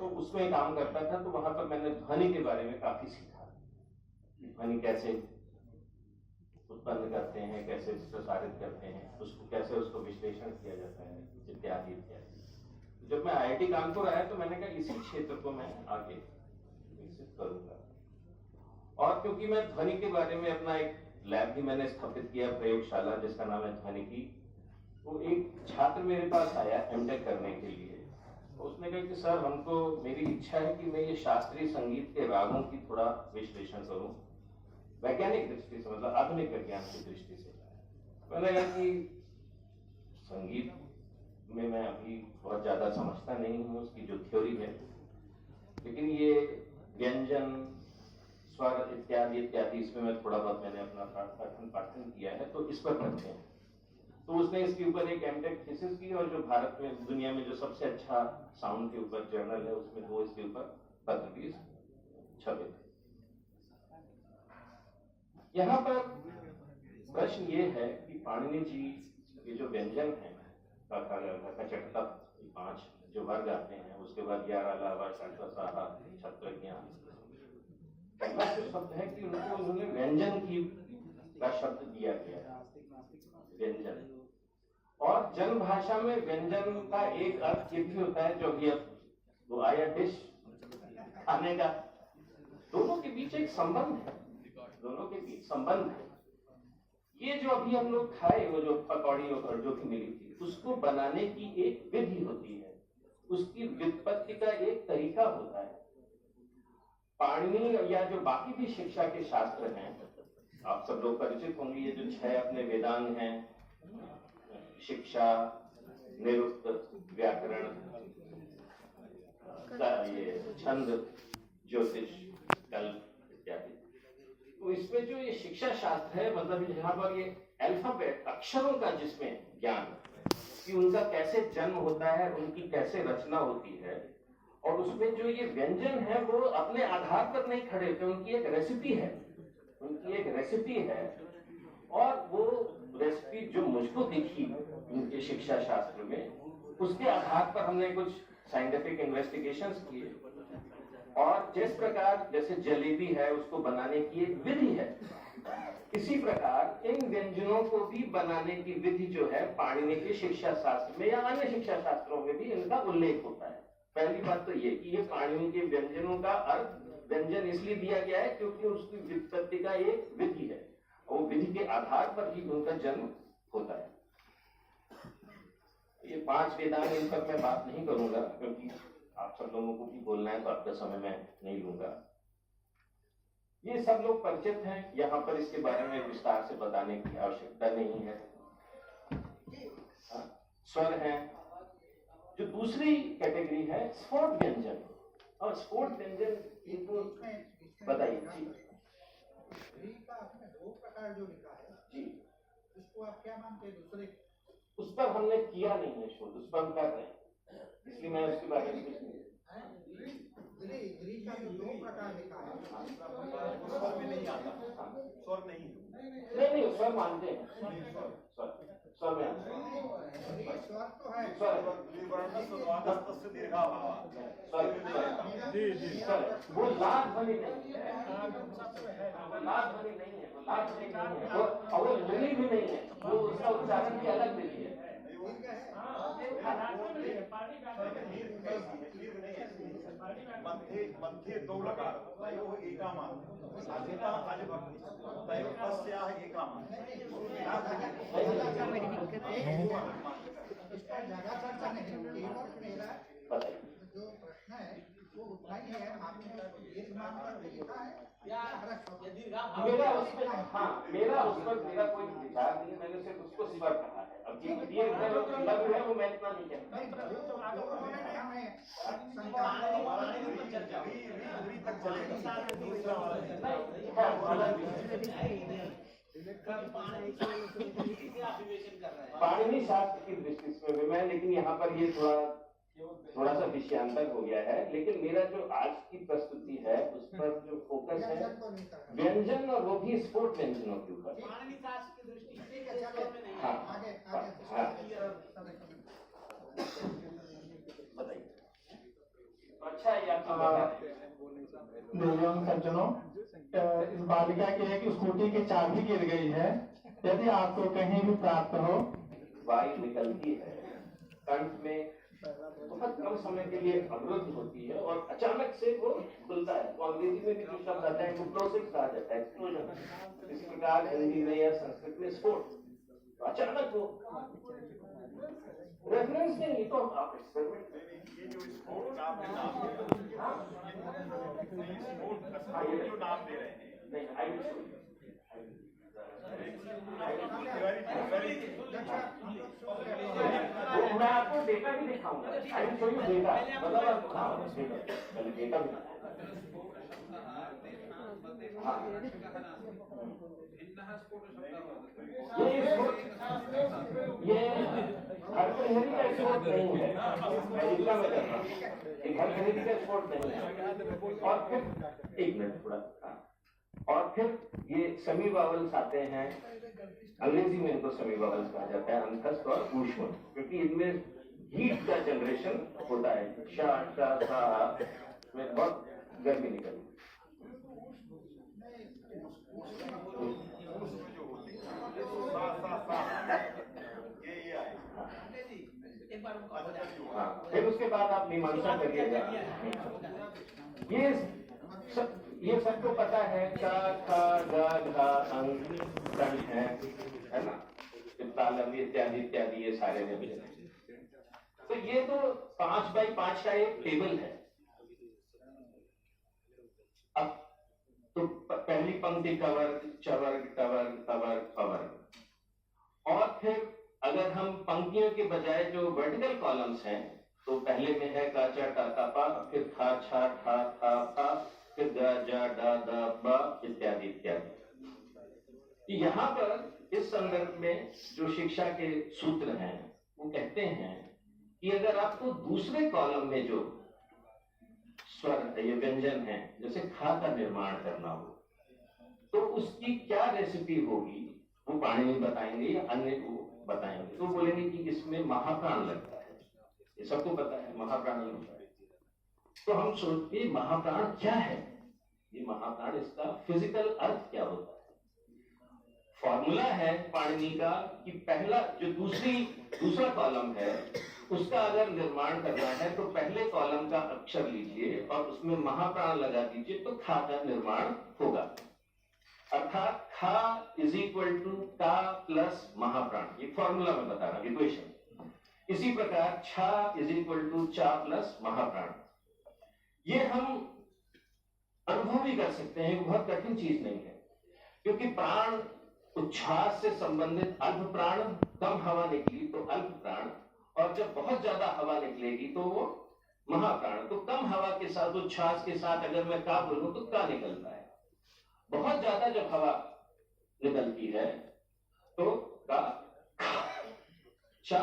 तो उसमें काम करता था, तो वहां पर मैंने ध्वनि के बारे में काफी सीखा। ध्वनि कैसे उत्पन्न करते हैं, कैसे प्रसारित करते हैं, उसको कैसे उसको विश्लेषण किया जाता है, इत्यादि इत्यादि। जब मैं IIT कानपुर आया तो मैंने कहा इसी क्षेत्र को मैं आगे विकसित करूंगा। और क्योंकि मैं ध्वनि के बारे में अपना एक लैब भी मैंने स्थापित किया, प्रयोगशाला, जिसका नाम है ध्वनिकी। तो एक छात्र मेरे पास आया MTech करने के लिए, तो उसने कहा कि सर हमको, मेरी इच्छा है कि मैं ये शास्त्रीय संगीत के रागों की थोड़ा विश्लेषण करूं, वैज्ञानिक दृष्टि से, मतलब आधुनिक विज्ञान की दृष्टि से। मैंने कहा कि संगीत में मैं अभी बहुत ज्यादा समझता नहीं हूँ, उसकी जो थ्योरी है, लेकिन ये व्यंजन, स्वर इत्यादि इत्यादि, इसमें मैं थोड़ा बहुत मैंने अपना पठन पाठन किया है, तो इस पर पढ़ते हैं। तो उसने इसके ऊपर एक MTech थीसिस की, और जो भारत में, दुनिया में जो सबसे अच्छा साउंड के ऊपर जर्नल है, उसमें 2 इसके ऊपर पत्र भी छपे थे। यहाँ पर प्रश्न ये है कि पाणिनि जी के जो व्यंजन है, कचटता, 5 जो वर्ग आते हैं, उसके बाद यारालावा, शाल्टसाहा, छत्रज्ञा, पहला जो शब्द है कि उनको उन्होंने व्यंजन की का शब्द दिया गया है, व्यंजन। और जन भाषा में व्यंजन का एक अर्थ ये भी होता है, जो भी अब वो आया डिश, खाने का। दोनों के बीच एक संबंध है, दोनों के बीच संबंध है। ये जो अभी हम लोग खाए, वो जो पकौड़ी और जो भी मिली थी, उसको बनाने की एक विधि होती है, उसकी व्युत्पत्ति का एक तरीका होता है। पाणिनि या जो बाकी भी शिक्षा के शास्त्र हैं, आप सब लोग परिचित होंगे, ये जो 6 अपने वेदांग हैं, शिक्षा, निरुक्त, व्याकरण, ये छंद, ज्योतिष, कल्प इत्यादि। तो इसमें जो ये शिक्षा शास्त्र है, मतलब यहाँ पर ये अल्फाबेट, अक्षरों का जिसमें ज्ञान, कि उनका कैसे जन्म होता है, उनकी कैसे रचना होती है, और उसमें जो ये व्यंजन है वो अपने आधार पर नहीं खड़े होते, उनकी एक रेसिपी है, उनकी एक रेसिपी है। और वो रेसिपी जो मुझको दिखी उनके शिक्षा शास्त्र में, उसके आधार पर हमने कुछ साइंटिफिक इन्वेस्टिगेशंस किए। और जिस प्रकार जैसे जलेबी है, उसको बनाने की एक विधि है, इसी प्रकार इन व्यंजनों को भी बनाने की विधि जो है, पाणिनि के शिक्षा शास्त्र में या अन्य शिक्षा शास्त्रों में भी इनका उल्लेख होता है। पहली बात तो ये कि ये पाणिनि के व्यंजनों का अर्थ व्यंजन इसलिए दिया गया है क्योंकि उसकी व्युत्पत्ति का एक विधि है, और विधि के आधार पर ही उनका जन्म होता है। ये 5 वेदांग, इन पर मैं बात नहीं करूंगा क्योंकि आप सब लोगों को भी बोलना है, तो आपका समय मैं नहीं लूंगा। ये सब लोग परिचित हैं, यहाँ पर इसके बारे में विस्तार से बताने की आवश्यकता नहीं है। स्वर है। जो दूसरी कैटेगरी है स्फोट व्यंजन, और स्फोट व्यंजन इनको बताइए जी। का आपने 2 प्रकार जो लिखा है जी, उसको आप क्या मानते हैं? दूसरे उस पर हमने किया नहीं है शोध, उस पर हम कर रहे हैं, इसलिए मैं उसके बारे में कुछ नहीं। का जो 2 प्रकार लिखा है, स्वर में नहीं आता, स्वर नहीं, स्वर मानते हैं, स्वर में आता है, स्वर तो है, वो लाभ ध्वनि नहीं है, वो लाभ ध्वनि नहीं है, वो लाभ ध्वनि नहीं है, और वो ध्वनि भी नहीं है, वो उसका उच्चारण भी अलग विधि है। मध्ये 2 लकार, तयोः एकामा, साधिता अजभक्ति, तयोः तस्याः एकामा। इसका ज्यादा चर्चा नहीं होगी। मेरा जो प्रश्न है वो उतना ही है, आपने दीर्घ मानकर लिखा है या मेरा उस पर, हाँ, मेरा उस पर मेरा कोई विचार नहीं है, मैंने सिर्फ उसको स्वर कहा है। अब ये दीर्घ है, लघु है, वो मैं इतना नहीं कहता। पाणिनि शास्त्र की दृष्टि से मैं, लेकिन यहाँ पर ये थोड़ा सा विषयांतर हो गया है, लेकिन मेरा जो आज की प्रस्तुति है उस पर जो फोकस है व्यंजन, और वो भी स्फोट व्यंजनों के ऊपर। बताइए। अच्छा, दिव्यांग सज्जनों, इस बालिका की एक स्कूटी की चाबी गिर गई है। यदि आपको कहीं भी प्राप्त हो, वायु निकलती है, कंठ में बहुत कम समय के लिए अवरुद्ध होती है और अचानक से वो खुलता है। तो अंग्रेजी में भी जो शब्द आता है प्लोसिव कहा जाता है, एक्सप्लोजन। इस प्रकार हिंदी में या संस्कृत में स्फोट, तो अचानक वो रेफरेंस नहीं, तो आप एक्सपेरिमेंट। ये जो स्पोर्ट का आपने नाम दिया, स्पोर्ट का जो नाम दे रहे हैं, नहीं, आई विल मैं आपको डेटा भी दिखाऊंगा। I will show you data, मतलब पहले डेटा भी ये हर खरीदी का एक्सपोर्ट नहीं है, मैं जितना मैं कर रहा हूँ, एक हर खरीदी का एक्सपोर्ट नहीं है। और फिर एक मिनट थोड़ा, और फिर ये सेमी वावल्स आते हैं, अंग्रेजी में इनको सेमी वावल्स कहा जाता है, अंतस्थ और ऊष्म, क्योंकि इनमें हीट का जनरेशन होता है। शा शा सा में बहुत गर्मी निकलती है। फिर उसके बाद आप मीमांसा करिएगा। ये सबको पता है, का खा गा घा अंग कंठ है ना, तालम इत्यादि इत्यादि, ये सारे व्यंजन हैं। तो ये तो 5 बाई 5 का एक टेबल है। अब तो पहली पंक्ति कवर्ग, चवर्ग, टवर्ग, तवर्ग, पवर्ग, और फिर अगर हम पंक्तियों के बजाय जो वर्टिकल कॉलम्स हैं, तो पहले में है का चा टा ता पा, फिर खा छा ठा था पा, फिर ग जा डा दा बा इत्यादि इत्यादि। यहाँ पर इस संदर्भ में जो शिक्षा के सूत्र हैं वो कहते हैं कि अगर आपको दूसरे कॉलम में जो स्वर ये व्यंजन है, जैसे खा का निर्माण करना हो, तो उसकी क्या रेसिपी होगी वो पाणिनि बताएंगे या अन्य को बताएंगे। तो बोलेंगे कि इसमें महाप्राण लगता है, ये सबको पता है महाप्राण लगता है। तो हम सोचते महाप्राण क्या है, ये महाप्राण, इसका फिजिकल अर्थ क्या होता है। फॉर्मूला है पाणिनि का कि पहला जो दूसरा कॉलम है उसका अगर निर्माण करना है तो पहले कॉलम का अक्षर लीजिए और उसमें महाप्राण लगा दीजिए, तो खा का निर्माण होगा। अर्थात खा इज इक्वल टू का प्लस महाप्राण, ये फॉर्मूला में बता रहा हूं, इक्वेशन। इसी प्रकार छा इज इक्वल टू चा प्लस महाप्राण। ये हम अनुभव भी कर सकते हैं, बहुत कठिन चीज नहीं है, क्योंकि प्राण उच्छ्वास से संबंधित अल्प प्राण, कम हवा निकली तो अल्प प्राण, और जब बहुत ज्यादा हवा निकलेगी तो वो महाप्राण। तो कम हवा के साथ, उच्छ्वास के साथ अगर मैं का बोलूं तो का निकलता है। बहुत ज्यादा जब हवा निकलती है तो का चा,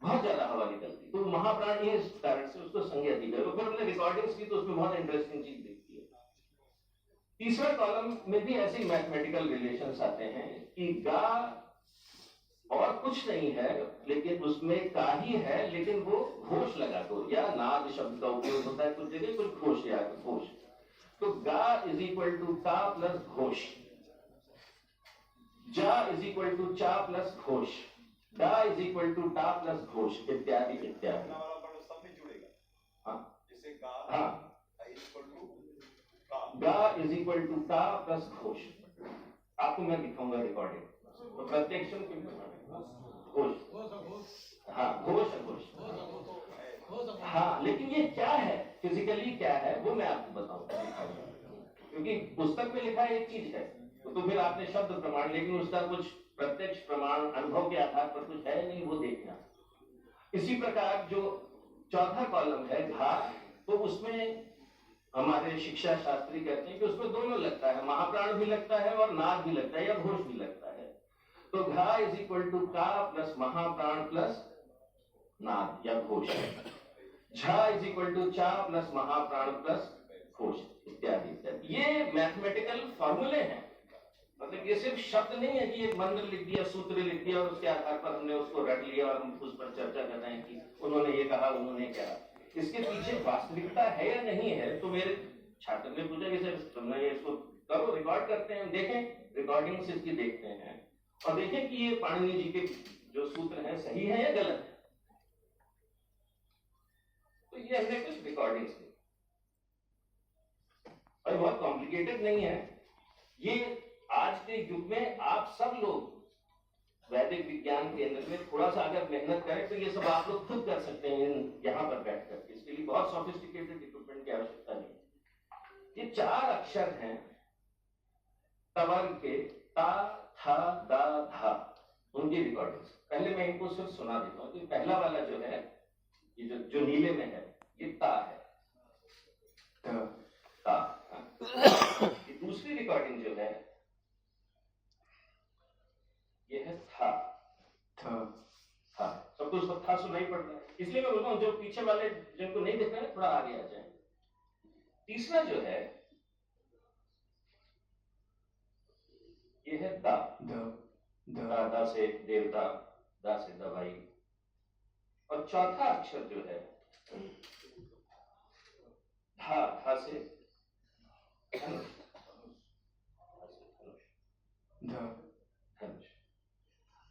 बहुत ज्यादा हवा निकलती, तो महाप्राण ये इस कारण से उसको संज्ञा दी गई। फिर हमने रिकॉर्डिंग्स की तो उसमें बहुत इंटरेस्टिंग चीज देखती है। तीसरा कॉलम में भी ऐसे मैथमेटिकल रिलेशंस आते हैं कि गा और कुछ नहीं है, लेकिन उसमें का ही है, लेकिन वो घोष लगा दो, या नाद शब्द का उपयोग होता है कुछ जगह, कुछ घोष या घोष। तो गा इज इक्वल टू का प्लस घोष, जा इज इक्वल टू चा प्लस घोष, डा इज इक्वल टू टा प्लस घोष, इत्यादि इत्यादि। हाँ, गा इज इक्वल टू टा प्लस घोष। आपको मैं दिखाऊंगा रिकॉर्डिंग, तो प्रत्यक्ष घोष, हाँ घोष घोष, हाँ। लेकिन ये क्या है, फिजिकली क्या है, वो मैं आपको बताऊंगा, क्योंकि पुस्तक में लिखा एक चीज है, तो फिर आपने शब्द प्रमाण, लेकिन उसका कुछ प्रत्यक्ष प्रमाण अनुभव के आधार पर कुछ है नहीं, वो देखना। इसी प्रकार जो चौथा कॉलम है घा, तो उसमें हमारे शिक्षा शास्त्री कहते हैं कि उसमें दोनों लगता है, महाप्राण भी लगता है और नाद भी लगता है या घोष भी लगता है। तो घा इज इक्वल टू का प्लस महाप्राण प्लस नाद या घोष, झा इज इक्वल टू चा प्लस महाप्राण प्लस घोष, इत्यादि इत्यादि। ये मैथमेटिकल फॉर्मूले हैं, मतलब ये सिर्फ शब्द नहीं है कि एक मंत्र लिख दिया, सूत्र लिख दिया और उसके आधार पर हमने उसको रट लिया और हम उस पर चर्चा कर रहे हैं कि उन्होंने ये कहा, उन्होंने क्या। इसके पीछे वास्तविकता है या नहीं है, तो मेरे छात्र ने पूछा कि सर तुमने ये इसको करो, रिकॉर्ड करते हैं, देखें रिकॉर्डिंग्स इसकी देखते हैं और देखें कि ये पाणिनि जी के जो सूत्र हैं सही है या गलत है। तो ये हमने कुछ रिकॉर्डिंग्स की और बहुत कॉम्प्लिकेटेड नहीं है ये। आज के युग में आप सब लोग वैदिक विज्ञान केंद्र में थोड़ा सा अगर मेहनत करें तो ये सब आप लोग खुद कर सकते हैं यहाँ पर बैठ करके। इसके लिए बहुत सॉफिस्टिकेटेड इक्विपमेंट की आवश्यकता नहीं। ये 4 अक्षर हैं तवर्ग के, ता, था, दा, धा, उनकी रिकॉर्डिंग्स। पहले मैं इनको सिर्फ सुना देता हूँ। पहला वाला जो है, ये जो नीले में है, ये ता है, ता। ये दूसरी रिकॉर्डिंग जो है ये है था। सबको उसको था सुनाई पड़ रहा है, इसलिए मैं बोलता हूँ जो पीछे वाले जिनको नहीं दिख रहा है थोड़ा आगे आ जाए। तीसरा जो है ये है दा। दा से देवता, दा से दवाई। और चौथा अक्षर जो है धा से धनुष।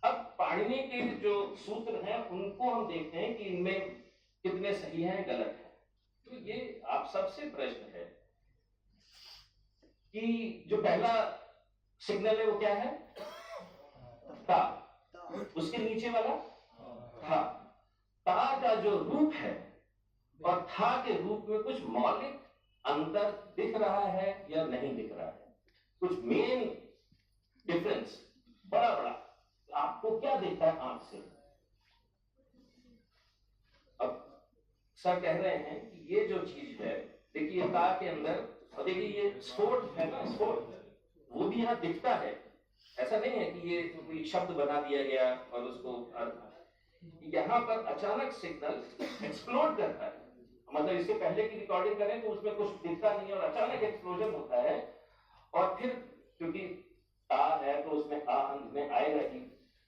अब पाणिनि के जो सूत्र हैं उनको हम देखते हैं कि इनमें कितने सही हैं गलत हैं। तो ये आप सबसे प्रश्न है कि जो पहला सिग्नल है वो क्या है, ता। उसके नीचे वाला था। ता का जो रूप है और था के रूप में कुछ मौलिक अंतर दिख रहा है या नहीं दिख रहा है, कुछ मेन डिफरेंस बड़ा बड़ा आपको क्या दिखता है आंख से। अब सर कह रहे हैं कि ये जो चीज है, देखिए ता के अंदर, और देखिए ये स्फोट है ना, स्फोट वो भी यहाँ दिखता है। ऐसा नहीं है कि ये कोई शब्द बना दिया गया और उसको यहाँ पर अचानक सिग्नल एक्सप्लोड करता है। मतलब इससे पहले की रिकॉर्डिंग करें तो उसमें कुछ दिखता नहीं और अचानक एक्सप्लोजन होता है। और फिर क्योंकि ता है तो उसमें आ अंत में आएगा ही,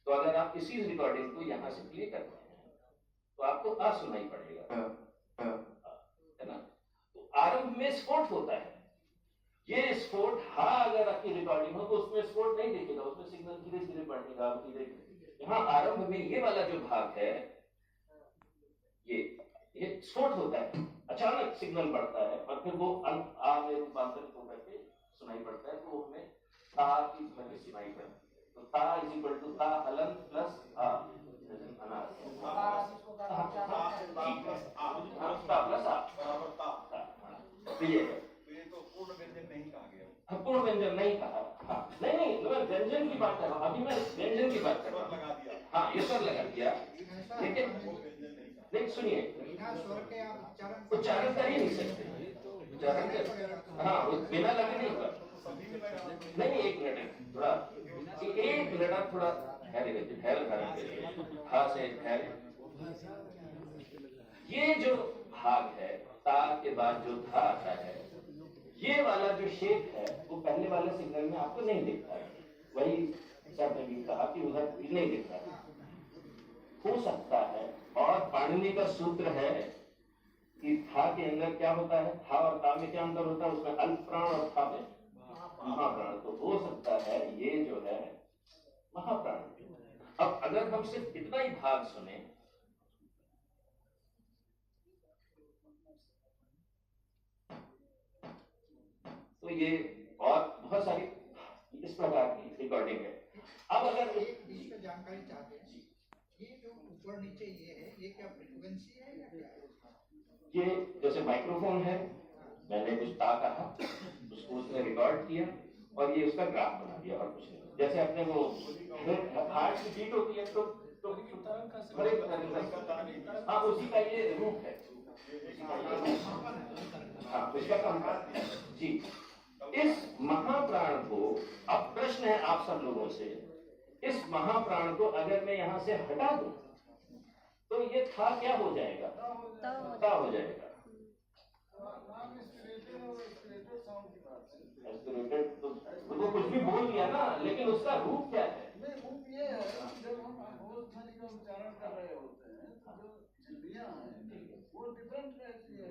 तो अगर आप इसी रिकॉर्डिंग को यहाँ से प्ले करते हैं तो आपको आ सुनाई पड़ेगा, है ना। तो आरंभ में स्फोट होता है। ये स्फोट हा अगर आपकी रिकॉर्डिंग हो तो उसमें स्फोट नहीं दिखेगा, उसमें सिग्नल धीरे धीरे बढ़ेगा, धीरे धीरे। यहाँ आरंभ में ये वाला जो भाग है ये स्फोट होता है, अचानक सिग्नल बढ़ता है और फिर वो आ में रूपांतरित होकर के सुनाई पड़ता है। तो हमें ता की ध्वनि सुनाई पड़ती है। तो ता इज इक्वल टू ता हलन प्लस आ पूर्ण व्यंजन नहीं कहा गया। पूर्ण व्यंजन नहीं कहा। नहीं मैं व्यंजन की बात कर रहा हूँ, अभी मैं व्यंजन की बात कर रहा हूँ। लगा दिया, हाँ ये सर लगा दिया, लेकिन नहीं सुनिए, उच्चारण कर ही नहीं सकते, उच्चारण कर, हाँ बिना लगे नहीं कर। नहीं एक मिनट थोड़ा, एक मिनट थोड़ा धैर्य धारण करिए। हाँ से धैर्य। ये जो भाग है ता के बाद जो था आता है, ये वाला जो शेप है वो पहले वाले सिग्नल में आपको नहीं दिखता है। वही सर ने भी कहा कि उधर भी नहीं दिखता है, हो सकता है। और पाणिनि का सूत्र है कि था के अंदर क्या होता है, था और ता में क्या अंतर होता है, उसमें अल्प प्राण और था में महाप्राण। तो हो सकता है ये जो है महाप्राण। अब अगर हम सिर्फ इतना ही भाग सुने तो ये और बहुत सारी इस प्रकार की रिकॉर्डिंग है। अब अगर एक इसका जानकारी चाहते हैं, ये जो ऊपर नीचे ये है, ये क्या फ्रीक्वेंसी है या क्या है? ये जैसे माइक्रोफोन है, मैंने कुछ ता कहा, उसको उसने रिकॉर्ड किया और ये उसका ग्राफ बना दिया और कुछ नहीं। जैसे अपने वो हार्ट की बीट होती है तो हाँ उसी का ये रूप है। हाँ उसका काम जी। इस महाप्राण को, अब प्रश्न है आप सब लोगों से, इस महाप्राण को अगर मैं यहां से हटा दूं तो ये था क्या हो जाएगा, ता हो जाएगा। एस्पिरेटेड तो वो कुछ भी बोल दिया ना, लेकिन उसका रूप क्या है। का उच्चारण कर रहे होते हैं तो जो झिल्लियाँ हैं वो डिफरेंट रहती है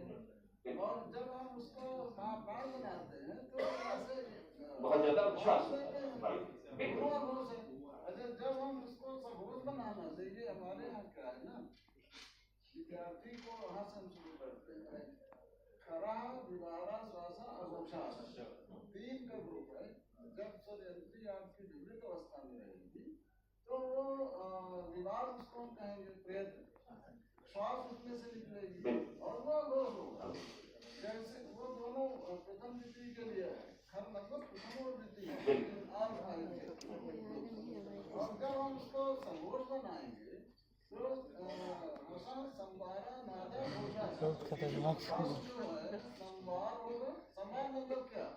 और जब हम उसको बाल बनाते हैं तो ऐसे बहुत ज्यादा उच्छ्वास होता है। घोष है। अच्छा जब हम उसको सघोष बनाना चाहिए हमारे यहाँ क्या है ना विद्यार्थी को वहाँ से हम शुरू करते हैं खरा विवारा श्वासा अघोषा 3 का ग्रुप है। जब सर आपकी विवृत अवस्था में रहेगी तो वो विवार उसको कहेंगे प्रयत्न श्वास उसमें से निकलेगी और वो घोष होगा। जैसे वो दोनों प्रथम द्वितीय के लिए है खर मतलब प्रथम और द्वितीय और जब हम उसको संघोष बनाएंगे तो संवारा नादा घोषा जो है संवार होगा। संवार मतलब क्या